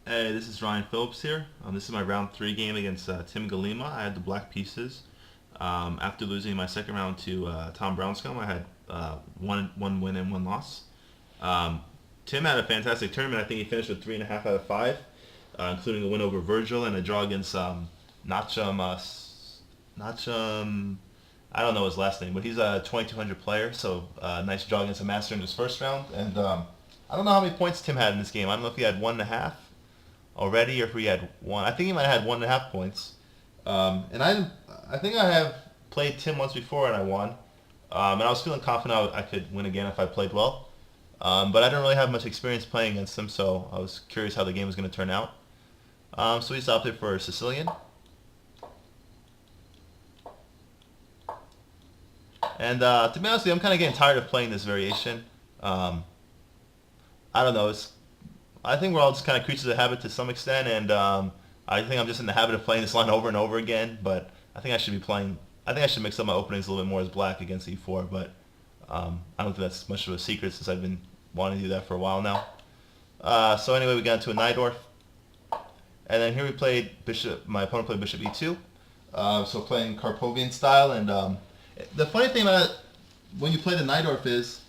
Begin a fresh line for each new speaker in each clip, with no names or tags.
Hey, this is Ryan Phillips here. This is my round three game against Tim Galima. I had the black pieces. After losing my second round to Tom Brownscombe, I had one win and one loss. Um, Tim had a fantastic tournament. I think he finished with 3.5 out of 5, including a win over Virgil and a draw against Nachum. Nachum. I don't know his last name, but he's a 2200 player. So nice draw against a master in his first round. And I don't know how many points Tim had in this game. I don't know if he had 1.5 already, or if he had one. I think he might have had 1.5 points. And I think I have played Tim once before and I won. And I was feeling confident I could win again if I played well. But I didn't really have much experience playing against him, so I was curious how the game was going to turn out. So we opted for Sicilian. And to be honest with you, I'm kind of getting tired of playing this variation. Um, I don't know. I think we're all just kind of creatures of habit to some extent, and I think I'm just in the habit of playing this line over and over again. But I think I should be playing. I think I should mix up my openings a little bit more as black against e4. But I don't think that's much of a secret since I've been wanting to do that for a while now. So anyway, we got into a Najdorf, and then here we played bishop. My opponent played bishop e2. So playing Karpovian style, and the funny thing about it, when you play the Najdorf is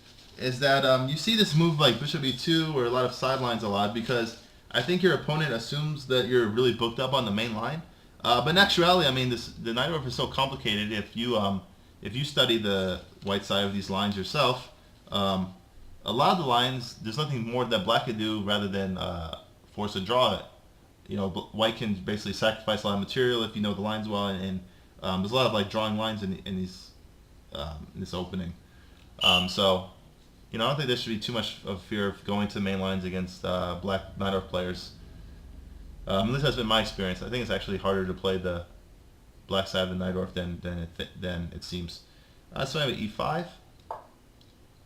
that you see this move like bishop e2 or a lot of sidelines a lot because I think your opponent assumes that you're really booked up on the main line. But in actuality, I mean, the Najdorf is so complicated. If you study the white side of these lines yourself, a lot of the lines there's nothing more that black can do rather than force a draw. White can basically sacrifice a lot of material if you know the lines well, and there's a lot of like drawing lines in this opening. So I don't think there should be too much of fear of going to the main lines against black Najdorf players. At least that's been my experience. I think it's actually harder to play the black side of the Najdorf than it seems. So I have e5.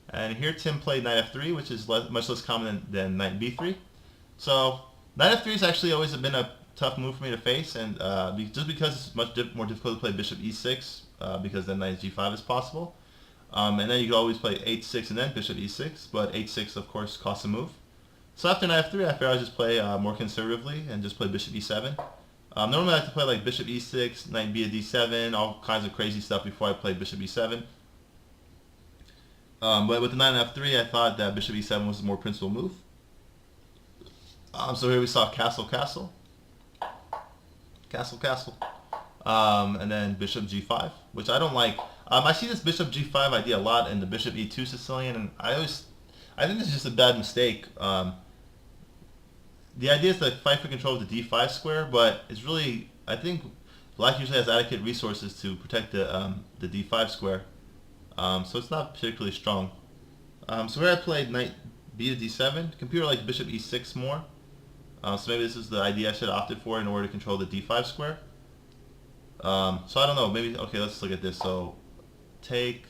And here Tim played knight f3, which is much less common than knight b3. So knight f3 has actually always been a tough move for me to face, and just because it's much more difficult to play bishop e6, because then knight g5 is possible. And then you could always play h6 and then bishop e6, but h6 of course costs a move. So after knight f3, I figured I'd just play more conservatively and just play bishop e7. Normally I like to play like bishop e6, knight b to d7, all kinds of crazy stuff before I play bishop e7. But with the knight on f3, I thought that bishop e7 was a more principal move. So here we saw castle, castle, castle, castle, and then bishop g5, which I don't like. I see this bishop g5 idea a lot in the bishop e2 Sicilian, and I think this is just a bad mistake. The idea is to fight for control of the d5 square, but it's really, I think black usually has adequate resources to protect the d5 square, so it's not particularly strong. So here I played knight b to d7. Computer likes bishop e6 more, so maybe this is the idea I should have opted for in order to control the d5 square. So I don't know, maybe, okay, let's look at this. So take,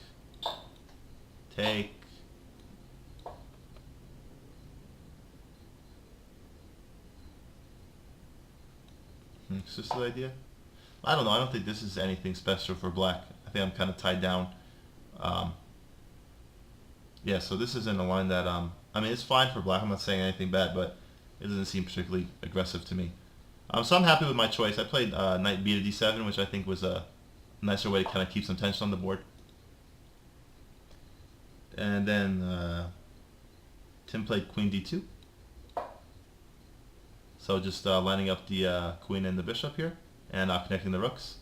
take, is this the idea? I don't know, I don't think this is anything special for black. I think I'm kind of tied down. Yeah, so this isn't a line that, I mean, it's fine for black, I'm not saying anything bad, but it doesn't seem particularly aggressive to me. So I'm happy with my choice. I played knight b to d7, which I think was a nicer way to kind of keep some tension on the board. And then Tim played queen d2. So just lining up the queen and the bishop here, and connecting the rooks.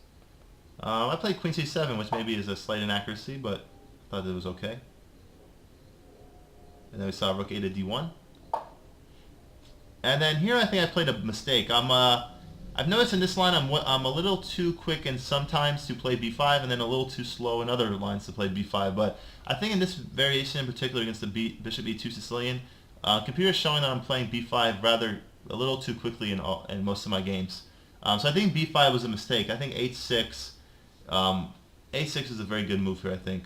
I played queen c7, which maybe is a slight inaccuracy, but I thought it was okay. And then we saw rook a to d1. And then here I think I played a mistake. I've noticed in this line I'm a little too quick in sometimes to play b5, and then a little too slow in other lines to play b5. But I think in this variation in particular against the bishop e2 Sicilian, computer is showing that I'm playing b5 rather a little too quickly in most of my games. So I think b5 was a mistake. I think h6, a6 is a very good move here, I think.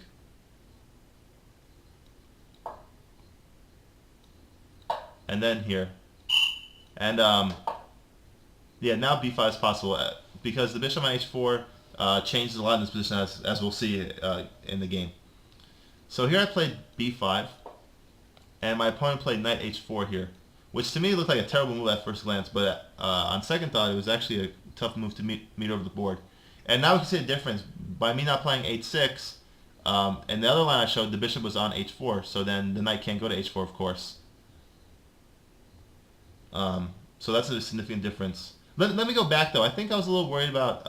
And then here. And yeah, now b5 is possible because the bishop on h4 changes a lot in this position, as we'll see in the game. So here I played b5, and my opponent played knight h4 here, which to me looked like a terrible move at first glance, but on second thought, it was actually a tough move to meet over the board. And now we can see the difference. By me not playing h6, and the other line I showed, the bishop was on h4, so then the knight can't go to h4, of course. So that's a significant difference. Let me go back, though. I think I was a little worried about,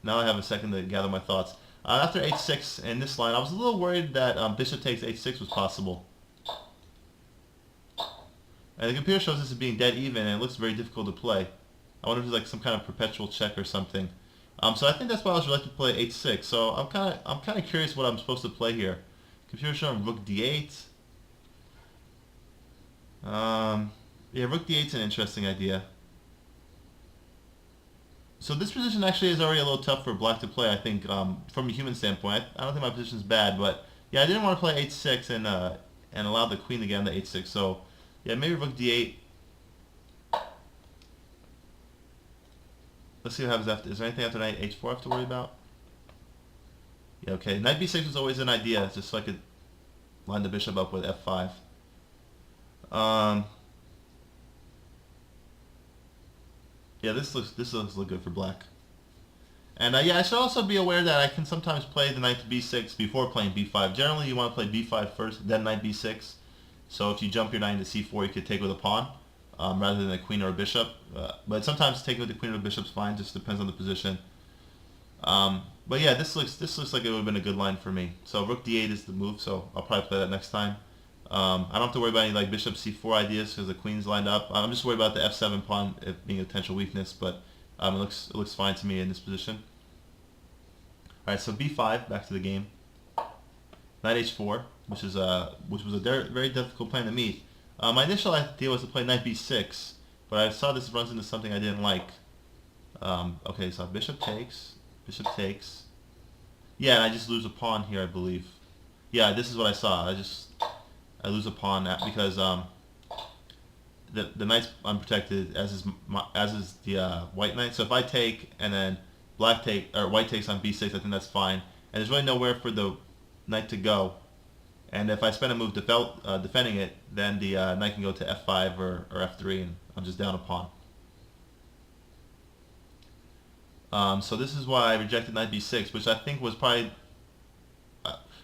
now I have a second to gather my thoughts. After h6 in this line, I was a little worried that bishop takes h6 was possible. And the computer shows this as being dead even, and it looks very difficult to play. I wonder if it's like some kind of perpetual check or something. So I think that's why I was reluctant to play h6. So I'm kind of curious what I'm supposed to play here. Computer showing rook d8. Yeah, rook d8 is an interesting idea. So this position actually is already a little tough for black to play, I think, from a human standpoint. I don't think my position is bad, but yeah, I didn't want to play h6 and allow the queen to get on the h6. So yeah, maybe rook d8. Let's see what happens after. Is there anything after knight h4 I have to worry about? Yeah, okay. Knight b6 was always an idea, just so I could line the bishop up with f5. Yeah, this looks good for black. And yeah, I should also be aware that I can sometimes play the knight to b6 before playing b5. Generally, you want to play b5 first, then knight b6. So if you jump your knight into c4, you could take with a pawn rather than a queen or a bishop. But sometimes taking with the queen or the bishop's fine. Just depends on the position. But yeah, this looks like it would have been a good line for me. So rook d8 is the move. So I'll probably play that next time. I don't have to worry about any like bishop c4 ideas because the queen's lined up. I'm just worried about the f7 pawn being a potential weakness, but it looks fine to me in this position. All right, so b5, back to the game. Knight h4, which was a very difficult plan to meet. My initial idea was to play knight b6, but I saw this runs into something I didn't like. Okay, so bishop takes. Yeah, and I just lose a pawn here, I believe. Yeah, this is what I saw. I lose a pawn because the knight's unprotected, as is the white knight. So if I take and then white takes on b6, I think that's fine. And there's really nowhere for the knight to go. And if I spend a move defending it, then the knight can go to f5 or f3, and I'm just down a pawn. So this is why I rejected knight b6, which I think was probably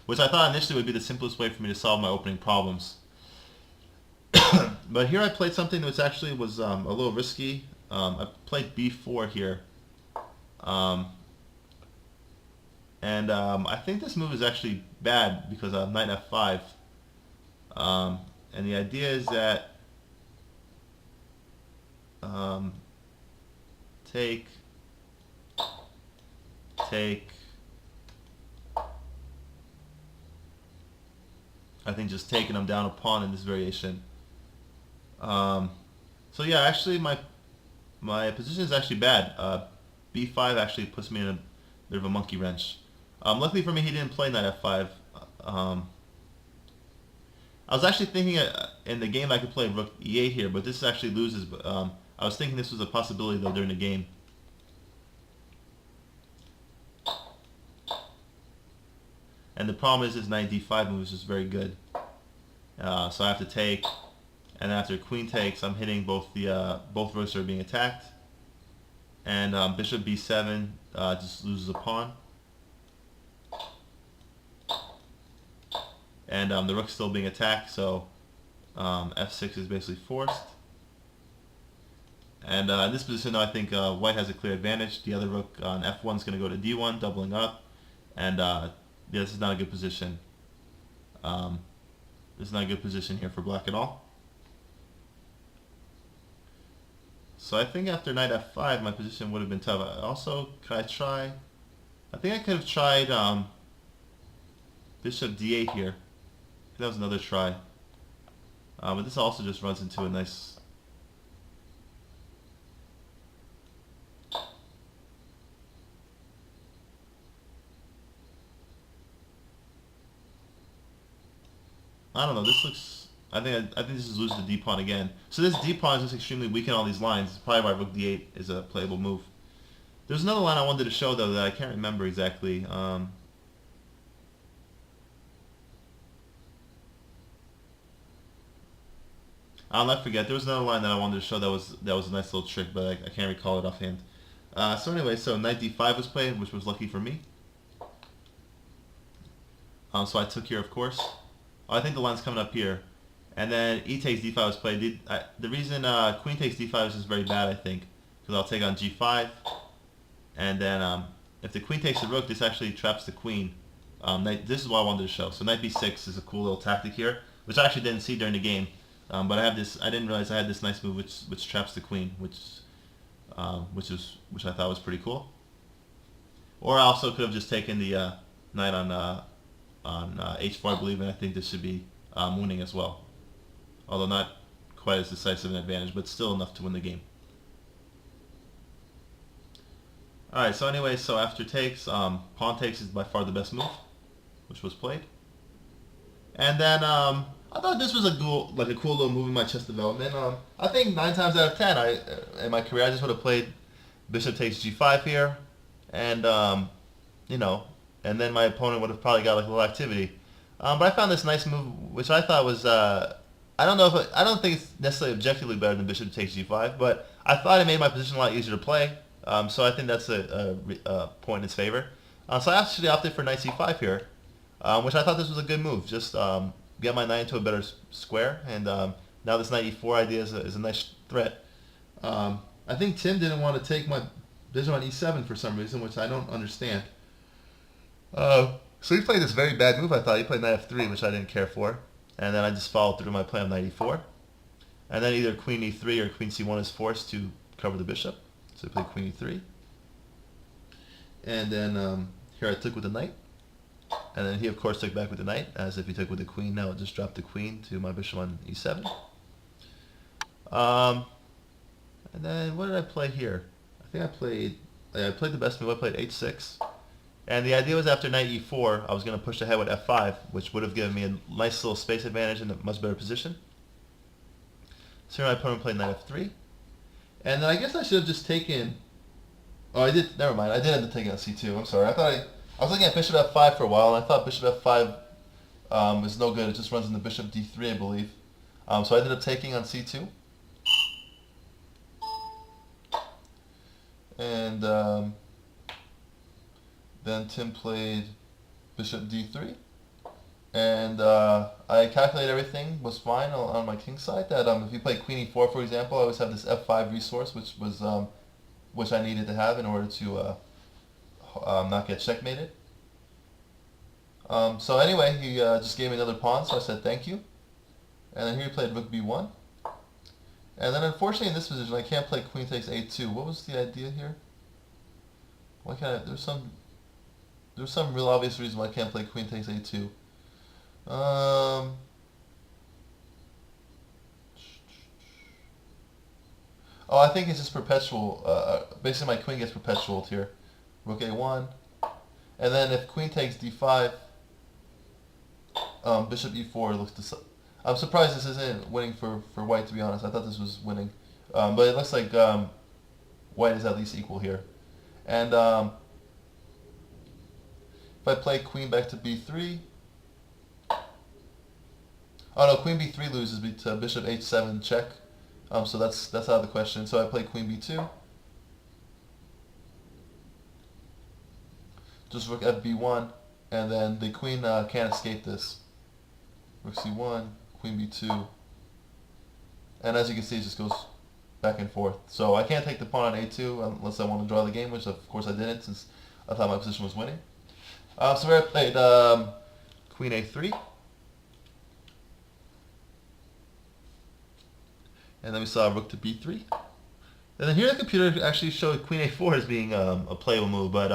which I thought initially would be the simplest way for me to solve my opening problems. But here I played something that actually was a little risky. I played b4 here. I think this move is actually bad because of knight f5. And the idea is that take, I think just taking them down a pawn in this variation. So yeah, actually my position is actually bad. b5 actually puts me in a bit of a monkey wrench. Luckily for me, he didn't play knight f5. I was actually thinking in the game I could play rook e8 here, but this actually loses. But I was thinking this was a possibility though during the game. And the problem is this knight d5 move is just very good. So I have to take, and after queen takes, I'm hitting both rooks are being attacked. And bishop b7 just loses a pawn. And the rook's still being attacked, so f6 is basically forced. And in this position, I think white has a clear advantage. The other rook on f1 is going to go to d1, doubling up. And yeah, this is not a good position. This is not a good position here for black at all. So I think after knight f5, my position would have been tough. Also, could I try? I think I could have tried bishop d8 here. That was another try. But this also just runs into a nice... I don't know, this looks... I think this is losing the d pawn again. So this d pawn is just extremely weak in all these lines. It's probably why rook d8 is a playable move. There's another line I wanted to show though that I can't remember exactly. I'll not forget. There was another line that I wanted to show that was a nice little trick, but I can't recall it offhand. So anyway, so knight d5 was played, which was lucky for me. So I took here, of course. Oh, I think the line's coming up here. And then e takes d5 was played. The reason queen takes d5 is just very bad, I think, because I'll take on g5. And then if the queen takes the rook, this actually traps the queen. This is what I wanted to show. So knight b6 is a cool little tactic here, which I actually didn't see during the game. But I have this. I didn't realize I had this nice move which traps the queen, which I thought was pretty cool. Or I also could have just taken the knight on h4, I believe, and I think this should be winning as well. Although not quite as decisive an advantage, but still enough to win the game. Alright, so anyway, so after takes, pawn takes is by far the best move, which was played. And then I thought this was a cool little move in my chess development. I think 9 times out of 10, in my career, I just would have played bishop takes g5 here, and you know, and then my opponent would have probably got like a little activity. But I found this nice move, which I thought was I don't think it's necessarily objectively better than bishop takes g5, but I thought it made my position a lot easier to play. So I think that's a point in its favor. So I actually opted for knight c5 here, which I thought this was a good move. Just get my knight into a better square, and now this knight e4 idea is a nice threat. I think Tim didn't want to take my bishop on e7 for some reason, which I don't understand. So he played this very bad move, I thought. He played knight f3, which I didn't care for. And then I just followed through my play on knight e4. And then either queen e3 or queen c1 is forced to cover the bishop. So I played queen e3. And then here I took with the knight. And then he, of course, took back with the knight, as if he took with the queen. Now it just dropped the queen to my bishop on e7. And then what did I play here? I think I played the best move. I played h6. And the idea was after knight e4, I was going to push ahead with f5, which would have given me a nice little space advantage in a much better position. So here my opponent played knight f3. And then I guess I should have just taken... Oh, I did. Never mind. I did end up taking on c2. I'm sorry. I was looking at bishop f5 for a while, and I thought bishop f5 is no good. It just runs into bishop d3, I believe. So I ended up taking on c2. And then Tim played bishop d3. And I calculated everything was fine on my king side. That if you play queen e4, for example, I always have this f5 resource, which I needed to have in order to not get checkmated. So anyway, he just gave me another pawn, so I said thank you. And then here he played rook b1. And then unfortunately in this position, I can't play queen takes a2. What was the idea here? Why can't I? There's some real obvious reason why I can't play queen takes a2. Oh, I think it's just perpetual. Basically, my queen gets perpetualed here. Rook a1. And then if queen takes d5, bishop e4 looks... I'm surprised this isn't winning for white, to be honest. I thought this was winning. But it looks like white is at least equal here. And if I play queen back to b3... Oh no, queen b3 loses to bishop h7 check. So that's out of the question. So I play queen b2. Just rook fb1, and then the queen can't escape this. Rook c1, queen b2, and as you can see, it just goes back and forth. So I can't take the pawn on a2 unless I want to draw the game, which of course I didn't, since I thought my position was winning. So here I played queen a3. And then we saw rook to b3. And then here the computer actually showed queen a4 as being a playable move, but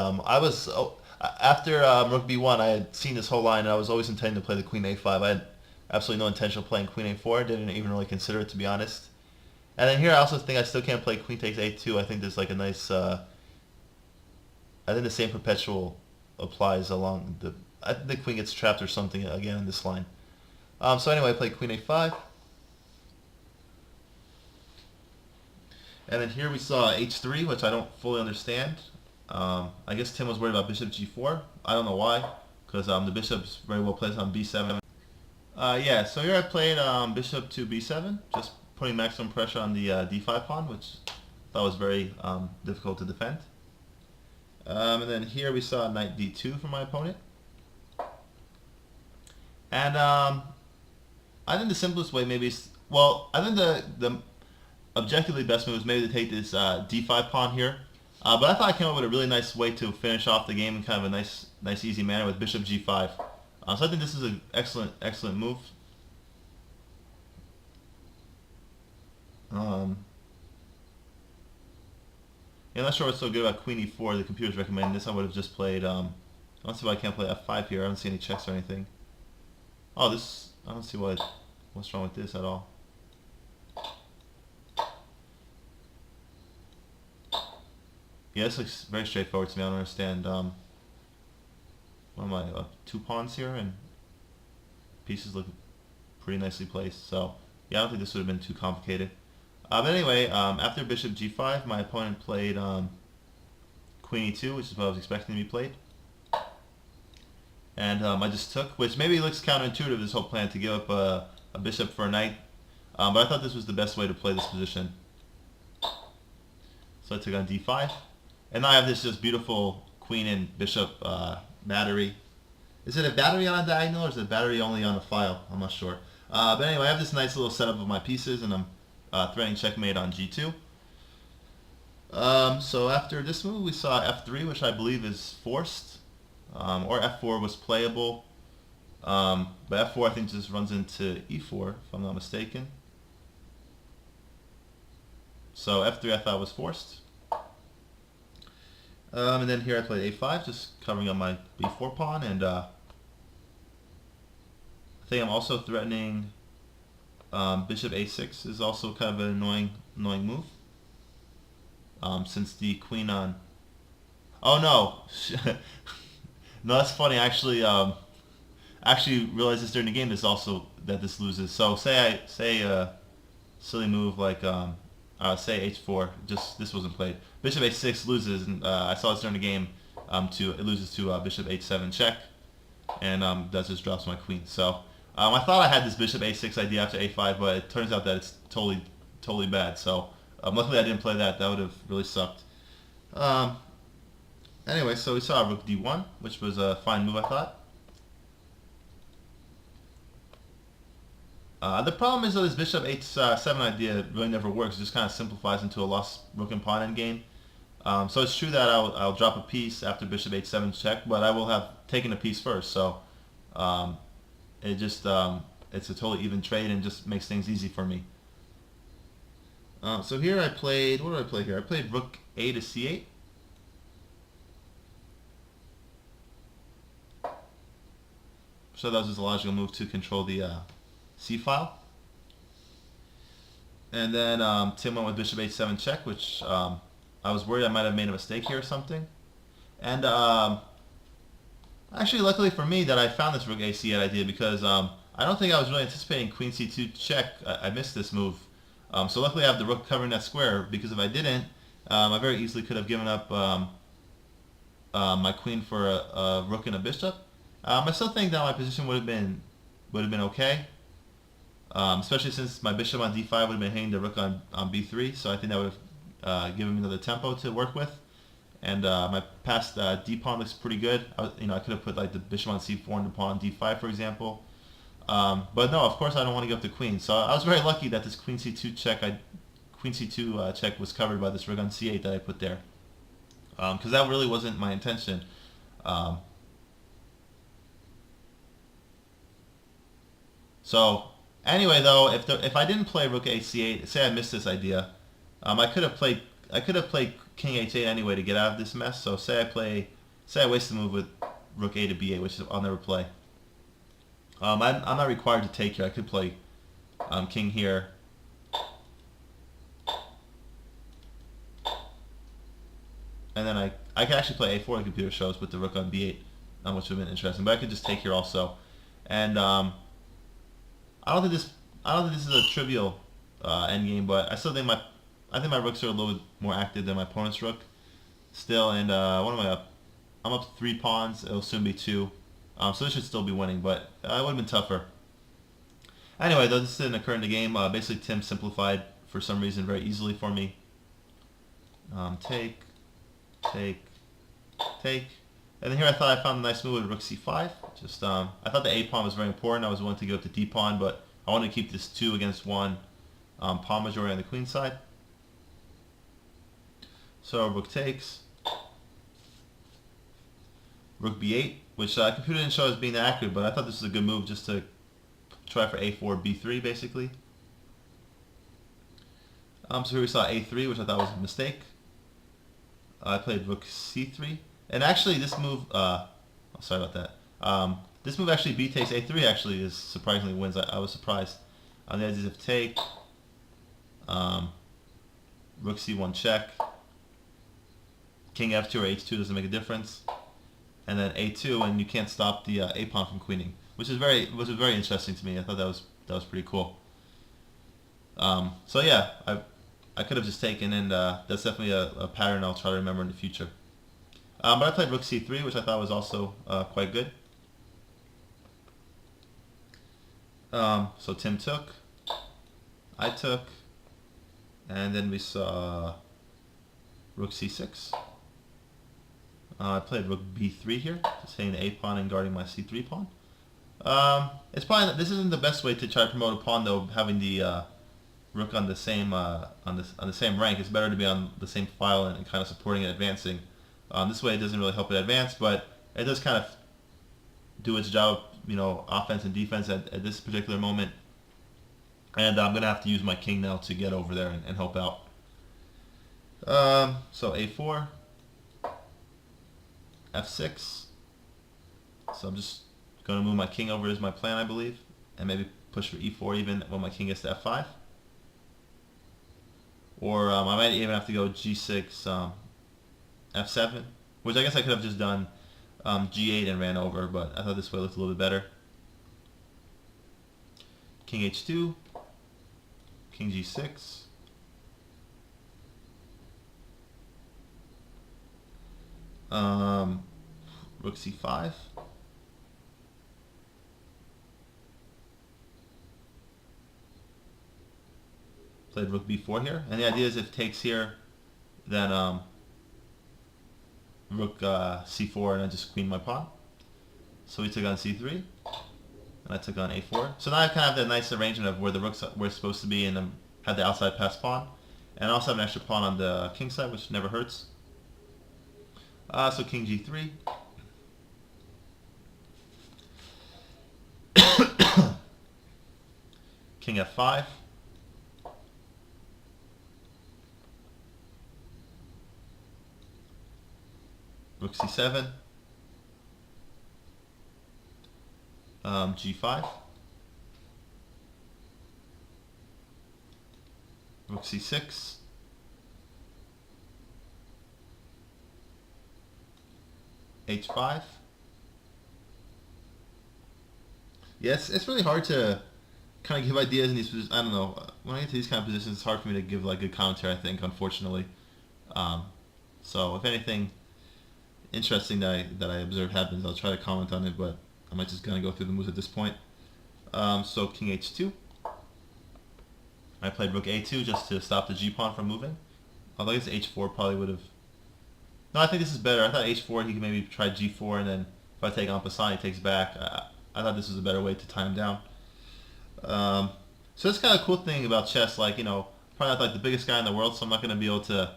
after rook b1, I had seen this whole line, and I was always intending to play the queen a5. I had absolutely no intention of playing queen a4. Didn't even really consider it, to be honest. And then here I also think I still can't play queen takes a2. I think there's like a nice... I think the same perpetual applies along the... I think the queen gets trapped or something again in this line. So anyway, I played queen a5. And then here we saw h3, which I don't fully understand. I guess Tim was worried about bishop g4. I don't know why, because the bishop's very well placed on b7. Yeah, so here I played bishop to b7, just putting maximum pressure on the d5 pawn, which I thought was very difficult to defend. And then here we saw knight d2 from my opponent. And I think the simplest way maybe is, well, I think the objectively best move is maybe to take this d5 pawn here. But I thought I came up with a really nice way to finish off the game in kind of a nice easy manner with bishop g5. So I think this is an excellent move. Yeah, I'm not sure what's so good about queen e4. The computer's recommending this. I would have just played. I don't see why I can't play f5 here. I don't see any checks or anything. Oh, this. I don't see what's wrong with this at all. Yeah, this looks very straightforward to me. I don't understand. What am I? 2 pawns here, and pieces look pretty nicely placed. So yeah, I don't think this would have been too complicated. But anyway, after bishop g5, my opponent played queen e2, which is what I was expecting to be played. And I just took, which maybe looks counterintuitive, this whole plan to give up a bishop for a knight. But I thought this was the best way to play this position. So I took on d5. And now I have this just beautiful queen and bishop battery. Is it a battery on a diagonal, or is it a battery only on a file? I'm not sure. But anyway, I have this nice little setup of my pieces, and I'm threatening checkmate on g2. So after this move, we saw f3, which I believe is forced, or f4 was playable. But f4 I think just runs into e4, if I'm not mistaken. So f3 I thought was forced. And then here I played a5, just covering up my b4 pawn, and I think I'm also threatening bishop a6 is also kind of an annoying move. Since the queen on... Oh no! No, that's funny. Actually realized this during the game. This also that this loses. So say a silly move like say h4. Just this wasn't played. Bishop h6 loses, and I saw this during the game. It loses to bishop h7 check, and that just drops my queen. So I thought I had this bishop a6 idea after a5, but it turns out that it's totally bad. So luckily I didn't play that. That would have really sucked. Anyway, so we saw rook d1, which was a fine move, I thought. The problem is that this bishop h7 idea really never works. It just kind of simplifies into a lost rook and pawn endgame. So it's true that I'll drop a piece after bishop h7 check, but I will have taken a piece first. So it's a totally even trade and just makes things easy for me. So here I played, what did I play here? I played rook a to c8. So that was just a logical move to control the c file. And then Tim went with bishop h7 check, which I was worried I might have made a mistake here or something. And actually, luckily for me that I found this rook a c8 idea, because I don't think I was really anticipating queen c2 check. I missed this move. So luckily I have the rook covering that square, because if I didn't, I very easily could have given up my queen for a rook and a bishop. I still think that my position would have been okay, especially since my bishop on d5 would have been hanging the rook on b3. So I think that would have given me another tempo to work with. And my passed d pawn looks pretty good. I could have put like the bishop on c4 and the pawn on d5, for example. But no, of course I don't want to give up the queen. So I was very lucky that this queen c2 check was covered by this rook on c8 that I put there, because that really wasn't my intention. So anyway, though, if I didn't play rook a c8, say I missed this idea, I could have played king h8 anyway to get out of this mess. So say I waste the move with rook a to b8, which I'll never play. I'm not required to take here. I could play king here. And then I could actually play a4, the computer shows, with the rook on b8, which would have been interesting. But I could just take here also. And I don't think this is a trivial endgame, but I still think I think my rooks are a little bit more active than my opponent's rook still. And what am I up? I'm up 3 pawns. It'll soon be 2. So this should still be winning, but it would have been tougher. Anyway, though this didn't occur in the game, basically Tim simplified for some reason very easily for me. Take, take, take. And then here I thought I found a nice move with rook c5. Just I thought the a pawn was very important. I was willing to give up the d pawn, but I wanted to keep this 2 against 1 pawn majority on the queen side. So rook takes. Rook b8, which computer didn't show as being accurate, but I thought this was a good move just to try for a4, b3 basically. So here we saw a3, which I thought was a mistake. I played rook c3, and actually this move, oh, sorry about that. This move actually b takes a3 actually is surprisingly wins. I was surprised. On the edges of take, rook c1 check, king f2 or h2 doesn't make a difference, and then a2, and you can't stop the a pawn from queening, which is was very interesting to me. I thought that was pretty cool. So yeah, I could have just taken, and that's definitely a pattern I'll try to remember in the future. But I played rook c3, which I thought was also quite good. So Tim took, I took, and then we saw rook c6. I played rook b3 here, just hitting the a pawn and guarding my c3 pawn. It's probably this isn't the best way to try to promote a pawn though, having the rook on the same on the same rank. It's better to be on the same file and kind of supporting and advancing. This way it doesn't really help it advance, but it does kind of do its job, offense and defense at this particular moment. And I'm gonna have to use my king now to get over there and help out. So a4, f6. So I'm just gonna move my king over is my plan, I believe, and maybe push for e4 even when my king gets to f5. Or I might even have to go g6, f7, which I guess I could have just done g8 and ran over, but I thought this way looked a little bit better. King h2, king g6, rook c5, played rook b4 here, and the idea is if it takes here, then rook c4, and I just queen my pawn. So we took on c3, and I took on a4. So now I kind of have that nice arrangement of where the rooks were supposed to be, and have the outside pass pawn, and I also have an extra pawn on the king side, which never hurts. So king g3, king f5, rook c7, g5, rook c6, h5. Yes, it's really hard to kind of give ideas in these positions. I don't know. When I get to these kind of positions, it's hard for me to give like good commentary, I think, unfortunately. So if anything interesting that I observe happens, I'll try to comment on it, but I might just kind of go through the moves at this point. So king h2. I played rook a2 just to stop the g pawn from moving. Although I guess h4 probably would have... No, I think this is better. I thought h4 he could maybe try g4, and then if I take en passant he takes back. I thought this was a better way to tie him down. So that's kind of a cool thing about chess. Like, probably not like the biggest guy in the world, so I'm not going to be able to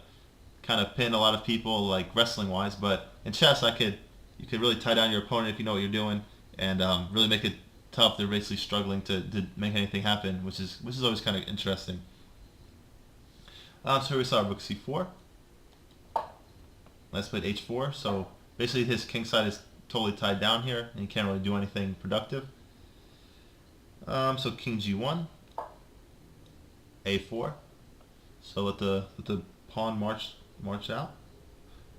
kind of pin a lot of people like wrestling wise, but in chess you could really tie down your opponent if you know what you're doing, and really make it tough. They're basically struggling to make anything happen, which is always kind of interesting. So here we saw rook c4. Let's play h4. So basically his king side is totally tied down here, and he can't really do anything productive. So king g1, a4. So let the pawn march out.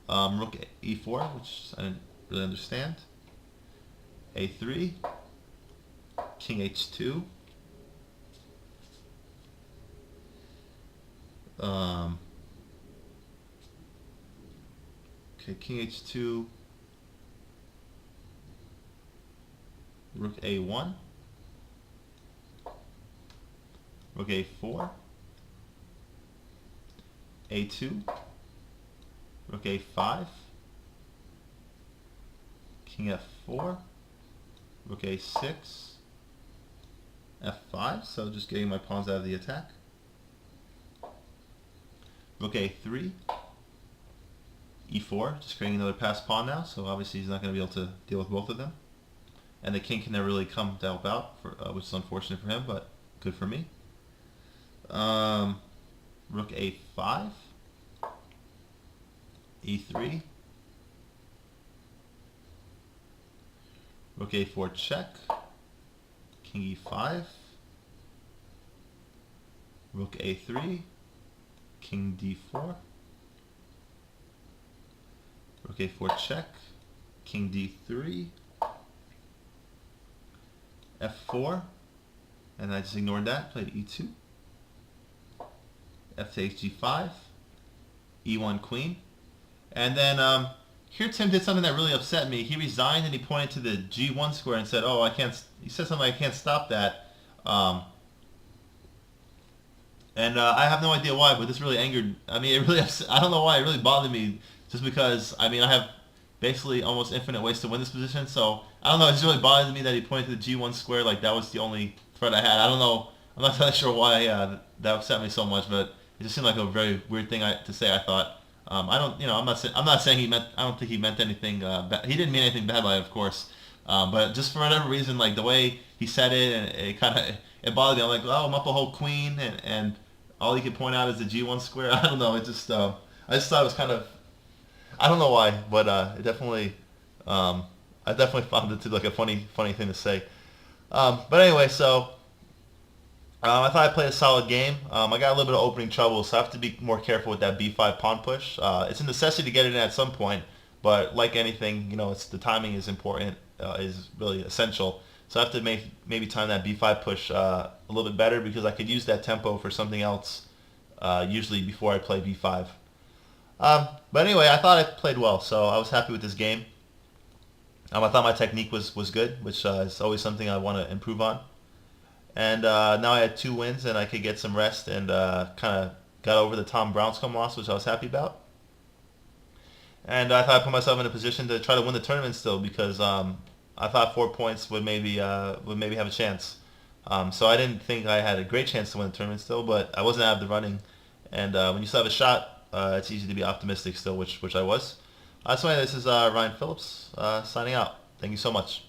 Rook e4, which I didn't really understand. a3, king h2. Okay, king h2, rook a1, Rook A4, A2, Rook A5, King F4, Rook A6, F5, so just getting my pawns out of the attack. Rook A3, E4, just creating another passed pawn now, so obviously he's not going to be able to deal with both of them. And the king can never really come to help out, which is unfortunate for him, but good for me. Rook A5, E3, Rook A4 check, King E5, Rook A3, King D4, Rook A4 check, King D3, F4, and I just ignored that, played E2, F takes G5, E1 queen, and then here Tim did something that really upset me. He resigned and he pointed to the G1 square and said, "Oh, I can't." He said something like, "I can't stop that," and I have no idea why, but this really angered. I mean, it really upset, I don't know why. It really bothered me, just because I mean I have basically almost infinite ways to win this position. So I don't know. It just really bothered me that he pointed to the G1 square like that was the only threat I had. I don't know. I'm not entirely sure why that upset me so much, but it just seemed like a very weird thing to say. I thought. I don't, I'm not saying he meant. I don't think he meant anything. He didn't mean anything bad by it, of course. But just for whatever reason, like the way he said it, and it kind of it bothered me. I'm like, oh, I'm up a whole queen, and all he could point out is the G1 square. I don't know. It just, I just thought it was kind of, I don't know why, but it definitely, I definitely found it to like a funny thing to say. But anyway, so. I thought I played a solid game. I got a little bit of opening trouble, so I have to be more careful with that b5 pawn push. It's a necessity to get it in at some point, but like anything, it's the timing is important, is really essential. So I have to maybe time that b5 push a little bit better, because I could use that tempo for something else, usually before I play b5. But anyway, I thought I played well, so I was happy with this game. I thought my technique was good, which is always something I want to improve on. And now I had 2 wins, and I could get some rest, and kind of got over the Tom Brownscombe loss, which I was happy about. And I thought I put myself in a position to try to win the tournament still, because I thought 4 points would maybe have a chance. So I didn't think I had a great chance to win the tournament still, but I wasn't out of the running. And when you still have a shot, it's easy to be optimistic still, which I was. So anyway, this is Ryan Phillips signing out. Thank you so much.